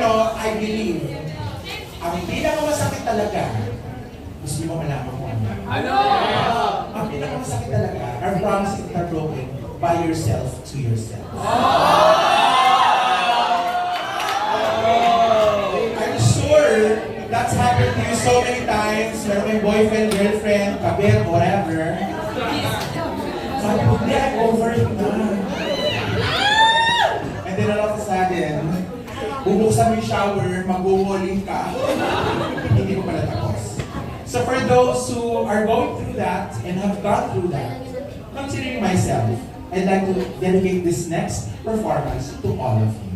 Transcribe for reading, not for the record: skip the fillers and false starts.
Pero, I believe, ang pinakamasakit talaga, gusto mo malaman mo ano? Ano? Ang pinakamasakit talaga are promises that are broken by yourself to yourself. I'm sure that's happened to you so many times. Meron kayong boyfriend, girlfriend, kabit, whatever. Sabi ko, hindi, I'm over it na. And then all of a sudden, bubuksan mo yung shower, mag-walling ka, hindi mo pala tapos. So for those who are going through that and have gone through that, considering myself, I'd like to dedicate this next performance to all of you.